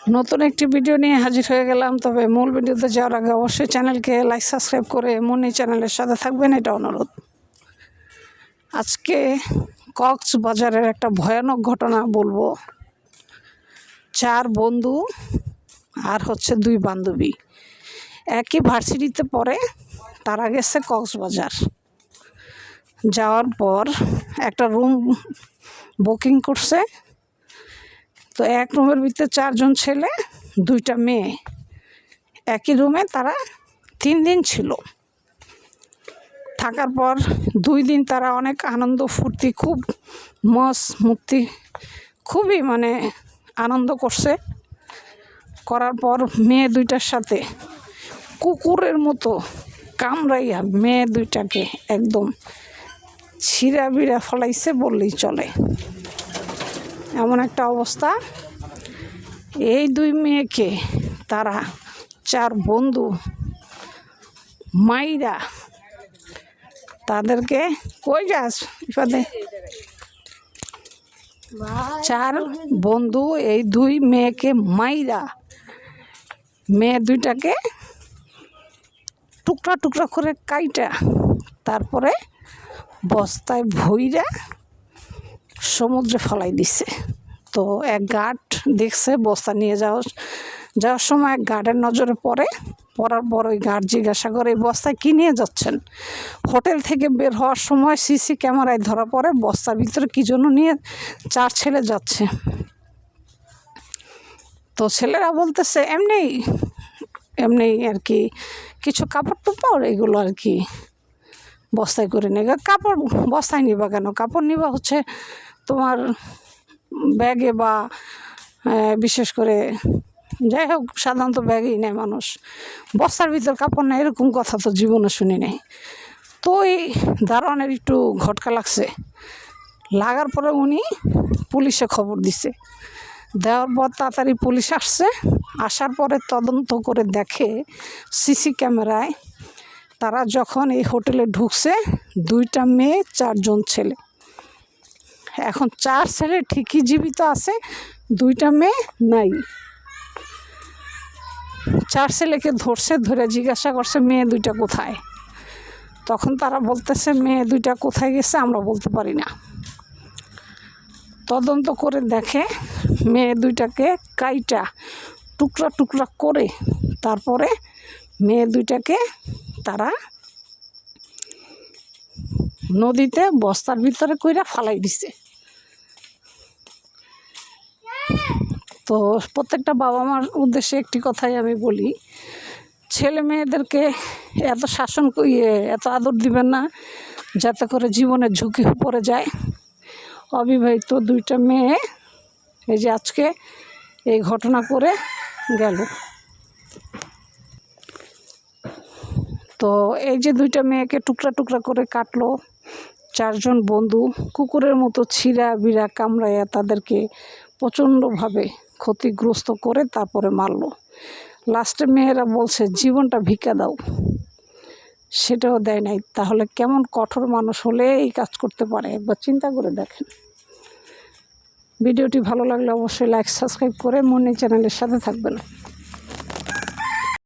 নতুন একটি ভিডিও নিয়ে হাজির হয়ে গেলাম। তবে মূল ভিডিওতে যাওয়ার আগে অবশ্যই চ্যানেলকে লাইক সাবস্ক্রাইব করে মনি চ্যানেলের সাথে থাকবেন, এটা অনুরোধ। আজকে কক্সবাজারের একটা ভয়ানক ঘটনা বলবো। 4 বন্ধু আর 2 বান্ধবী একই ভার্সিটিতে পড়ে। তারা গেছে কক্সবাজার। যাওয়ার পর একটা রুম বুকিং করছে। তো এক রুমের ভিতরে 4 জন ছেলে 2টা মেয়ে, একই রুমে তারা 3 দিন ছিল। থাকার পর 2 দিন তারা অনেক আনন্দ ফুর্তি, খুব মজ মুক্তি, খুবই আনন্দ করছে। করার পর মেয়ে 2টার সাথে কুকুরের মতো কামড়াইয়া মেয়ে 2টাকে একদম ছিঁড়া বিড়া ফলাইছে বললেই চলে। এমন একটা অবস্থা। এই 2 মেয়েকে তারা 4 বন্ধু মাইরা তাদেরকে কই যাস ইফাদে 4 বন্ধু এই 2 মেয়েকে মাইরা মেয়ে 2টাকে টুকরা টুকরা করে কাইটা তারপরে বস্তায় ভইরা সমুদ্রে ফেলাই দিছে। তো এক গার্ড দেখছে বস্তা নিয়ে যাওয়ার সময় এক গার্ডের নজরে পড়ার পর ওই গার্ড জিজ্ঞাসা করে, এই বস্তায় কী নিয়ে যাচ্ছেন? হোটেল থেকে বের হওয়ার সময় সিসি ক্যামেরায় ধরা পড়ে বস্তার ভিতরে কী জন্য নিয়ে 4 ছেলে যাচ্ছে। তো ছেলেরা বলতেছে এমনি আর কি কিছু কাপড় টুপড় এগুলো আর কি বস্তায় করে নিয়ে। কাপড় বস্তায় নিবা কেন? কাপড় নিবা তোমার ব্যাগে বা বিশেষ করে যাই হোক সাধারণত ব্যাগেই নেয় মানুষ, বস্তার ভিতর কাপড় নেয় এরকম কথা তো জীবনে শুনি নাই। তো এই দারোয়ানের একটু ঘটকা লাগছে। লাগার পরে উনি পুলিশে খবর দিছে। দেওয়ার পর তাড়াতাড়ি পুলিশ আসছে। আসার পরে তদন্ত করে দেখে সিসি ক্যামেরায় তারা যখন এই হোটেলে ঢুকছে 2টা মেয়ে 4 জন ছেলে। এখন 4 ছেলে ঠিকই জীবিত আছে, 2টা মেয়ে নাই। 4 ছেলেকে ধরে জিজ্ঞাসা করছে মেয়ে 2টা কোথায়। তখন তারা বলতেছে মেয়ে 2টা কোথায় গেছে আমরা বলতে পারি না। তদন্ত করে দেখে মেয়ে 2টাকে কাইটা টুকরা টুকরা করে তারপরে মেয়ে 2টাকে তারা নদীতে বস্তার ভিতরে কইরা ফালাই দিছে। তো প্রত্যেকটা বাবা মার উদ্দেশ্যে একটি কথাই আমি বলি, ছেলে মেয়েদেরকে এত শাসন এত আদর দিবেন না যাতে করে জীবনের ঝুঁকি পড়ে যায়। অবিবাহিত 2টা মেয়ে এই যে আজকে এই ঘটনা করে গেল। তো এই যে 2টা মেয়েকে টুকরা টুকরা করে কাটলো 4 জন বন্ধু, কুকুরের মতো ছিঁড়া বিড়া কামড়াইয়া তাদেরকে প্রচণ্ডভাবে ক্ষতিগ্রস্ত করে তারপরে মারলো। লাস্টে মেয়েরা বলছে জীবনটা ভিক্ষা দাও, সেটাও দেয় নাই। তাহলে কেমন কঠোর মানুষ হলে এই কাজ করতে পারে একবার চিন্তা করে দেখেন। ভিডিওটি ভালো লাগলে অবশ্যই লাইক সাবস্ক্রাইব করে মনি চ্যানেলের সাথে থাকবেন।